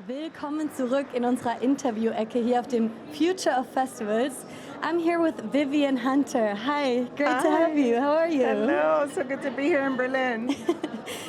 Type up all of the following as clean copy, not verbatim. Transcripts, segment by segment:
Willkommen zurück in unserer Interview-Ecke hier auf dem Future of Festivals. I'm here with Vivian Hunter. Hi, great to have you. How are you? Hello, so good to be here in Berlin.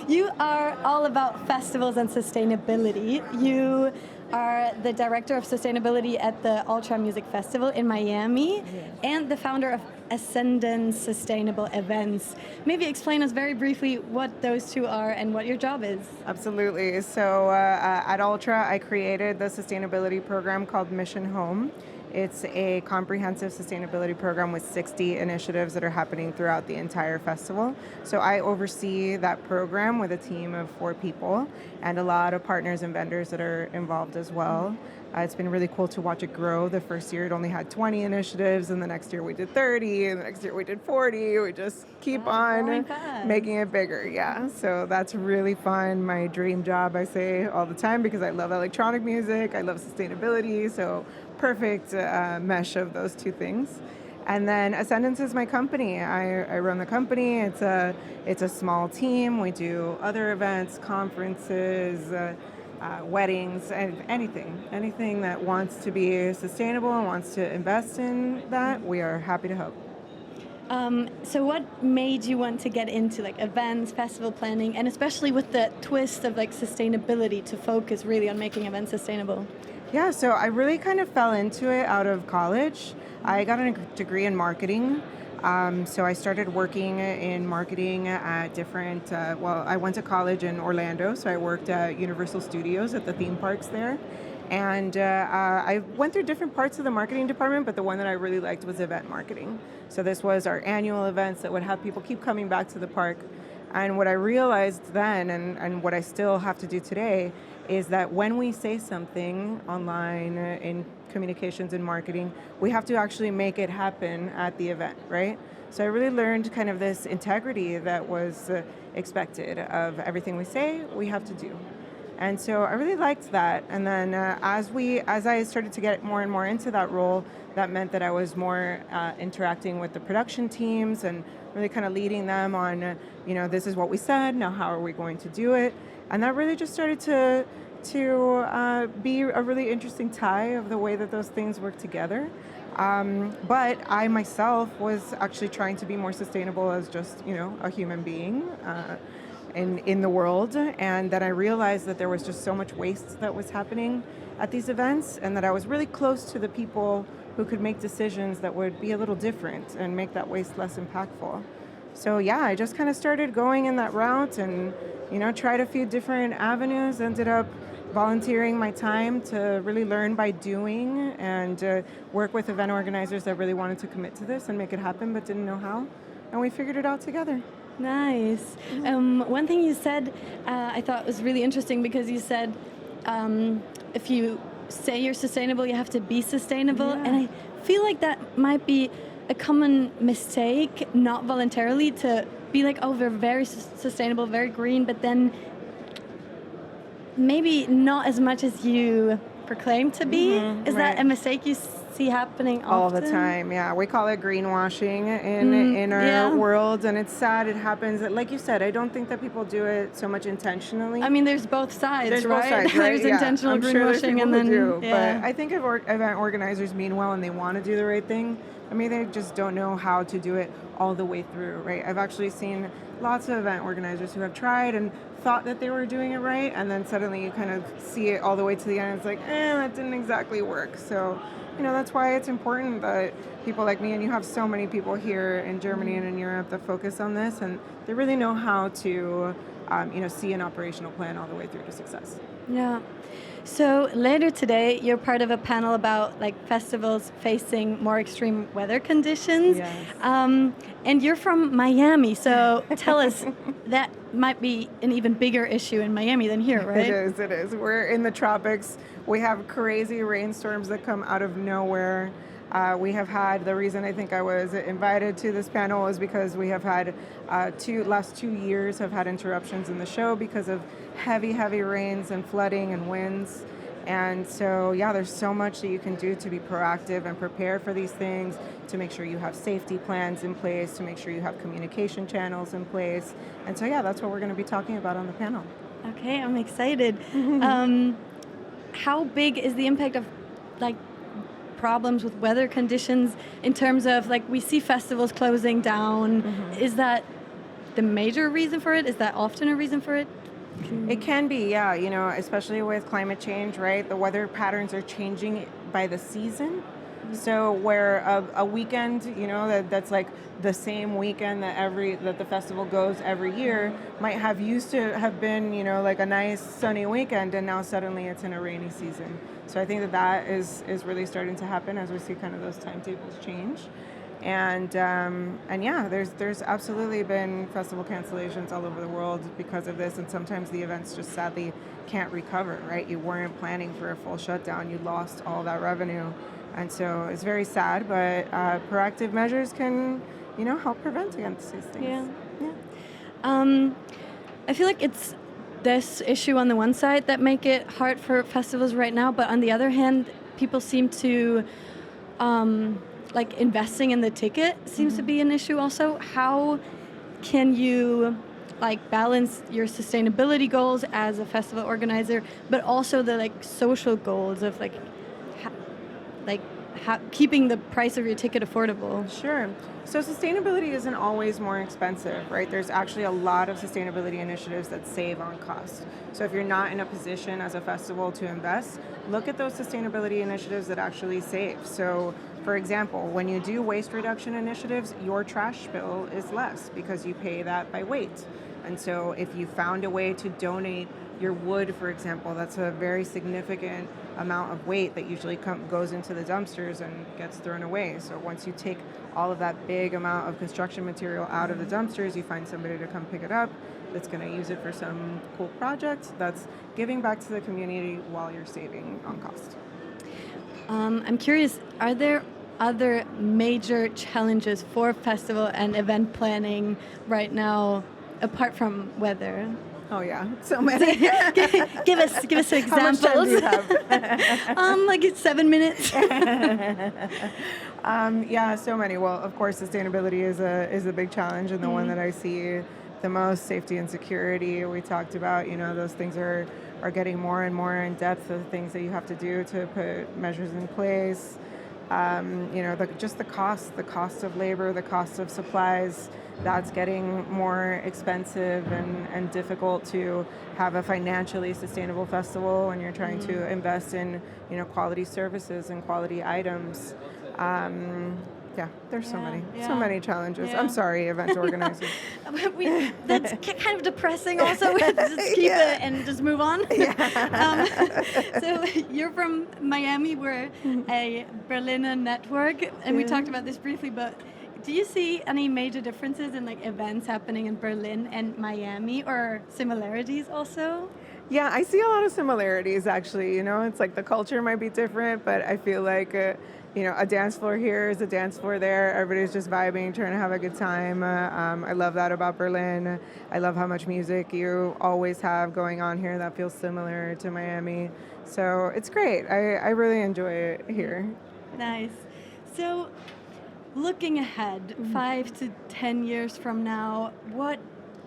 You are all about festivals and sustainability. You are the director of sustainability at the Ultra Music Festival in Miami and the founder of Ascendance Sustainable Events. Maybe explain us very briefly what those two are and what your job is. Absolutely. So at Ultra, I created the sustainability program called Mission Home. It's a comprehensive sustainability program with 60 initiatives that are happening throughout the entire festival. So I oversee that program with a team of 4 people and a lot of partners and vendors that are involved as well. It's been really cool to watch it grow. The first year it only had 20 initiatives, and the next year we did 30, and the next year we did 40. We just keep on making it bigger, yeah. So that's really fun. My dream job, I say all the time, because I love electronic music, I love sustainability, so perfect mesh of those two things. And then Ascendance is my company. I run the company. It's a small team. We do other events, conferences, weddings, and anything that wants to be sustainable and wants to invest in that, we are happy to help. So what made you want to get into like events, festival planning, and especially with the twist of like sustainability to focus really on making events sustainable? Yeah, so I really kind of fell into it out of college. I got a degree in marketing. So I started working in marketing at different, I went to college in Orlando, so I worked at Universal Studios at the theme parks there. And I went through different parts of the marketing department, but the one that I really liked was event marketing. So this was our annual events that would have people keep coming back to the park. And what I realized then, and what I still have to do today, is that when we say something online in communications and marketing, we have to actually make it happen at the event, right? So I really learned kind of this integrity that was expected of everything we say, we have to do. And so I really liked that. And then as I started to get more and more into that role, that meant that I was more interacting with the production teams and really kind of leading them on, this is what we said, now how are we going to do it? And that really just started to be a really interesting tie of the way that those things work together. But I myself was actually trying to be more sustainable as just, a human being in the world. And then I realized that there was just so much waste that was happening at these events, and that I was really close to the people who could make decisions that would be a little different and make that waste less impactful. So yeah, I just kind of started going in that route and, tried a few different avenues, ended up volunteering my time to really learn by doing and work with event organizers that really wanted to commit to this and make it happen but didn't know how. And we figured it out together. Nice. One thing you said I thought was really interesting, because you said if you say you're sustainable, you have to be sustainable. Yeah. And I feel like that might be a common mistake, not voluntarily, to be like, oh, we're very sustainable, very green, but then maybe not as much as you proclaim to be. Is that a mistake you see happening often? All the time, yeah. We call it greenwashing in our world, and it's sad it happens. Like you said, I don't think that people do it so much intentionally. I mean, there's both sides, there's right? Both sides, right? There's intentional greenwashing, and then do. Yeah. But I think if event organizers mean well and they want to do the right thing, they just don't know how to do it all the way through, right? I've actually seen lots of event organizers who have tried and thought that they were doing it right, and then suddenly you kind of see it all the way to the end, and it's like, that didn't exactly work. So, that's why it's important that people like me, and you have so many people here in Germany and in Europe that focus on this, and they really know how to, see an operational plan all the way through to success. Yeah. So later today, you're part of a panel about like festivals facing more extreme weather conditions. Yes. And you're from Miami, so tell us, that might be an even bigger issue in Miami than here, right? It is. We're in the tropics. We have crazy rainstorms that come out of nowhere. We have had, the reason I think I was invited to this panel is because we have had last 2 years have had interruptions in the show because of heavy rains and flooding and winds. And so, there's so much that you can do to be proactive and prepare for these things, to make sure you have safety plans in place, to make sure you have communication channels in place. And so, that's what we're going to be talking about on the panel. Okay, I'm excited. how big is the impact of like problems with weather conditions in terms of like we see festivals closing down? Is that the major reason for it? Is that often a reason for it? It can be, yeah, especially with climate change, right? The weather patterns are changing by the season. So where a weekend, that's like the same weekend that the festival goes every year might have used to have been, like a nice sunny weekend, and now suddenly it's in a rainy season. So I think that is really starting to happen as we see kind of those timetables change. And yeah, there's absolutely been festival cancellations all over the world because of this, and sometimes the events just sadly can't recover, right? You weren't planning for a full shutdown, you lost all that revenue, and so it's very sad, but proactive measures can, help prevent against these things. Yeah. I feel like it's this issue on the one side that make it hard for festivals right now, but on the other hand, people seem to like investing in the ticket seems to be an issue also. How can you like balance your sustainability goals as a festival organizer, but also the like social goals of keeping the price of your ticket affordable? Sure. So sustainability isn't always more expensive, right? There's actually a lot of sustainability initiatives that save on cost. So if you're not in a position as a festival to invest, look at those sustainability initiatives that actually save. So for example, when you do waste reduction initiatives, your trash bill is less because you pay that by weight. And so if you found a way to donate your wood, for example, that's a very significant amount of weight that usually goes into the dumpsters and gets thrown away. So once you take all of that big amount of construction material out of the dumpsters, you find somebody to come pick it up that's going to use it for some cool project. That's giving back to the community while you're saving on cost. I'm curious, are there other major challenges for festival and event planning right now, apart from weather? Oh yeah, so many. give us some examples. How much time do you have? Like it's 7 minutes. Yeah, so many. Well, of course, sustainability is a big challenge, and the one that I see the most. Safety and security. We talked about, those things are getting more and more in depth. The things that you have to do to put measures in place. Just the cost of labor, the cost of supplies. That's getting more expensive and difficult to have a financially sustainable festival when you're trying to invest in, quality services and quality items. There's so many challenges. Yeah. I'm sorry, event organizers. That's kind of depressing also. Just keep it and just move on. So you're from Miami. We're a Berliner network, and we talked about this briefly, but do you see any major differences in like events happening in Berlin and Miami, or similarities also? Yeah, I see a lot of similarities actually. It's like the culture might be different, but I feel like a dance floor here is a dance floor there. Everybody's just vibing, trying to have a good time. I love that about Berlin. I love how much music you always have going on here that feels similar to Miami. So it's great. I really enjoy it here. Nice. So looking ahead, 5 to 10 years from now, what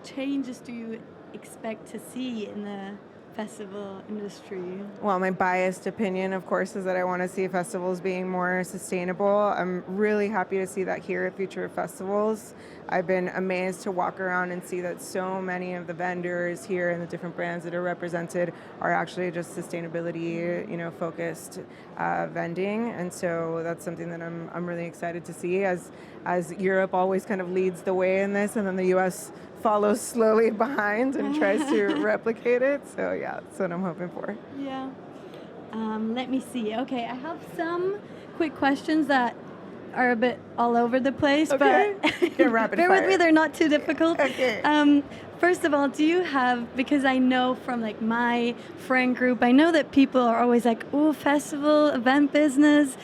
changes do you expect to see in the festival industry? Well, my biased opinion, of course, is that I want to see festivals being more sustainable. I'm really happy to see that here at Future of Festivals. I've been amazed to walk around and see that so many of the vendors here and the different brands that are represented are actually just sustainability, focused vending, and so that's something that I'm really excited to see as Europe always kind of leads the way in this, and then the U.S. follows slowly behind and tries to replicate it. So yeah, that's what I'm hoping for. Yeah. Let me see. Okay, I have some quick questions that are a bit all over the place, okay. But bear with me, they're not too difficult. Okay. First of all, do you have, because I know from like my friend group, I know that people are always like, oh, festival, event business,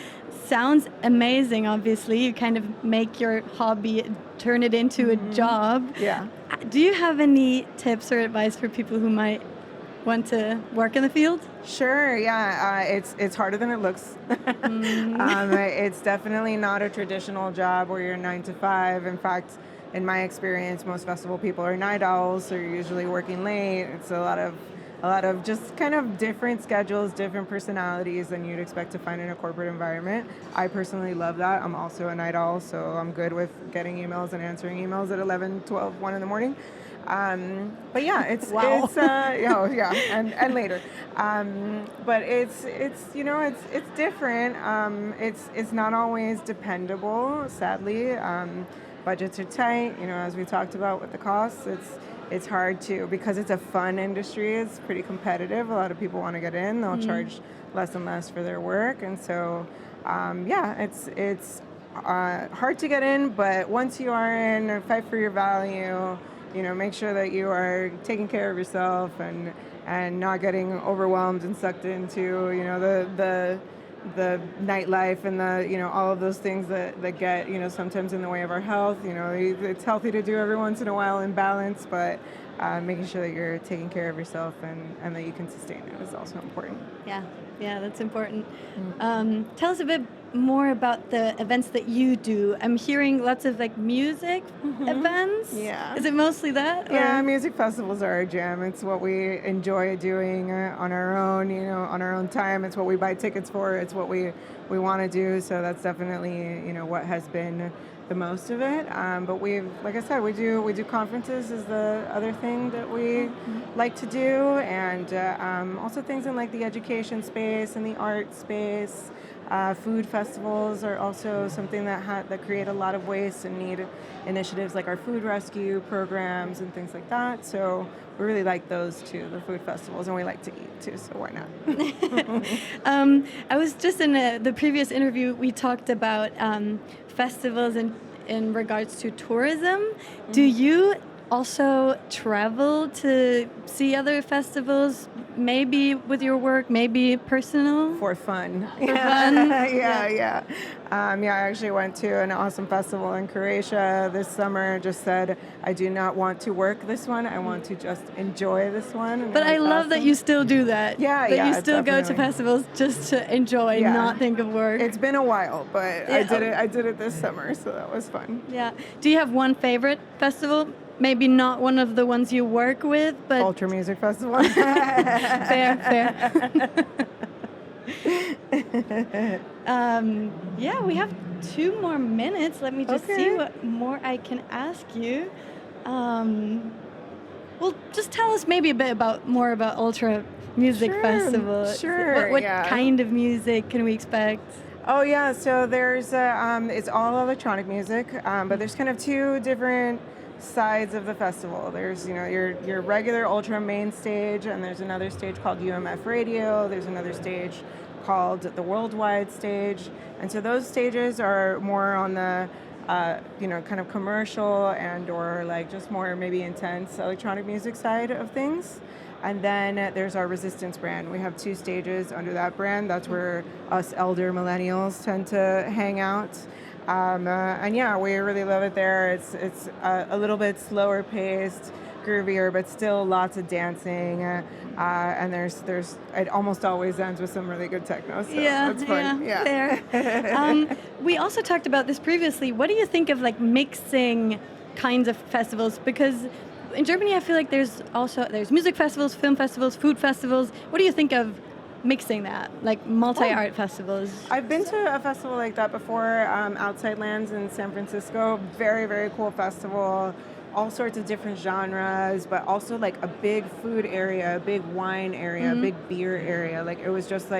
sounds amazing, obviously. You kind of make your hobby, turn it into a job. Yeah. Do you have any tips or advice for people who might want to work in the field? Sure, yeah. It's harder than it looks. It's definitely not a traditional job where you're 9 to 5. In fact, in my experience, most festival people are night owls, so you're usually working late. It's a a lot of just kind of different schedules, different personalities than you'd expect to find in a corporate environment. I personally love that. I'm also a night owl, so I'm good with getting emails and answering emails at 11, 12, 1 in the morning. But yeah, it's Wow. it's and later. But it's different. It's not always dependable, sadly. Budgets are tight, as we talked about with the costs. It's hard to, because it's a fun industry, it's pretty competitive. A lot of people want to get in. They'll charge less and less for their work. And so, it's hard to get in, but once you are in, fight for your value, make sure that you are taking care of yourself and not getting overwhelmed and sucked into, the nightlife and all of those things that get, sometimes in the way of our health. It's healthy to do every once in a while in balance, but making sure that you're taking care of yourself and that you can sustain it is also important. Yeah, that's important. Tell us a bit more about the events that you do. I'm hearing lots of music events. Yeah. Is it mostly that? Yeah, music festivals are our jam. It's what we enjoy doing on our own, on our own time. It's what we buy tickets for. It's what we want to do. So that's definitely, what has been the most of it. But like I said, we do conferences is the other thing that we like to do, and also things in the education space and the art space. Food festivals are also something that create a lot of waste and need initiatives like our food rescue programs and things like that. So we really like those too, the food festivals, and we like to eat too, so why not? I was just in the previous interview, we talked about festivals in regards to tourism. Do you also travel to see other festivals, maybe with your work, maybe personal? For fun. For fun? Yeah. I actually went to an awesome festival in Croatia this summer. Just said, I do not want to work this one. I want to just enjoy this one. But I love that you still do that. Yeah, that you still definitely go to festivals just to enjoy, not think of work. It's been a while, but I did it this summer, so that was fun. Yeah. Do you have one favorite festival? Maybe not one of the ones you work with, but... Ultra Music Festival. Fair. We have 2 more minutes. Let me just see what more I can ask you. Well, just tell us maybe a bit more about Ultra Music Festival. Sure. What kind of music can we expect? Oh yeah, so there's it's all electronic music, but there's kind of 2 different sides of the festival. There's your regular Ultra main stage, and there's another stage called UMF Radio. There's another stage called the Worldwide stage, and so those stages are more on the kind of commercial and or just more maybe intense electronic music side of things. And then there's our Resistance brand. We have 2 stages under that brand. That's where us elder millennials tend to hang out. We really love it there. It's a little bit slower paced, groovier, but still lots of dancing. And there's it almost always ends with some really good techno. So that's fun. Fair. We also talked about this previously. What do you think of mixing kinds of festivals? Because in Germany, I feel like there's music festivals, film festivals, food festivals. What do you think of mixing that, multi-art festivals? I've been to a festival like that before, Outside Lands in San Francisco. Very, very cool festival. All sorts of different genres, but also a big food area, a big wine area, a big beer area. It was just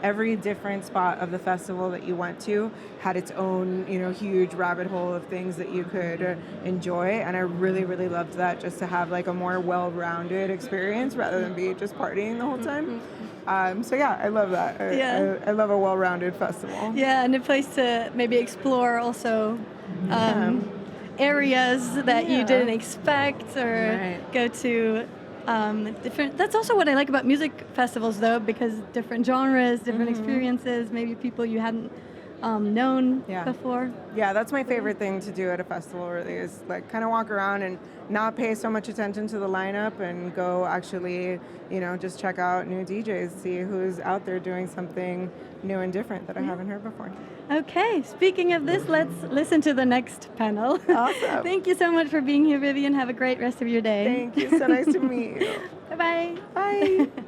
every different spot of the festival that you went to had its own, huge rabbit hole of things that you could enjoy. And I really, really loved that, just to have a more well-rounded experience rather than be just partying the whole time. I love that. I love a well-rounded festival. Yeah, and a place to maybe explore also areas that you didn't expect, or go to different. That's also what I like about music festivals, though, because different genres, different experiences, maybe people you hadn't known before. Yeah, that's my favorite thing to do at a festival, really, is kind of walk around and not pay so much attention to the lineup and go actually, just check out new DJs, see who's out there doing something new and different that I haven't heard before. Okay, speaking of this, let's listen to the next panel. Awesome. Thank you so much for being here, Vivian. Have a great rest of your day. Thank you. So nice to meet you. Bye-bye. Bye.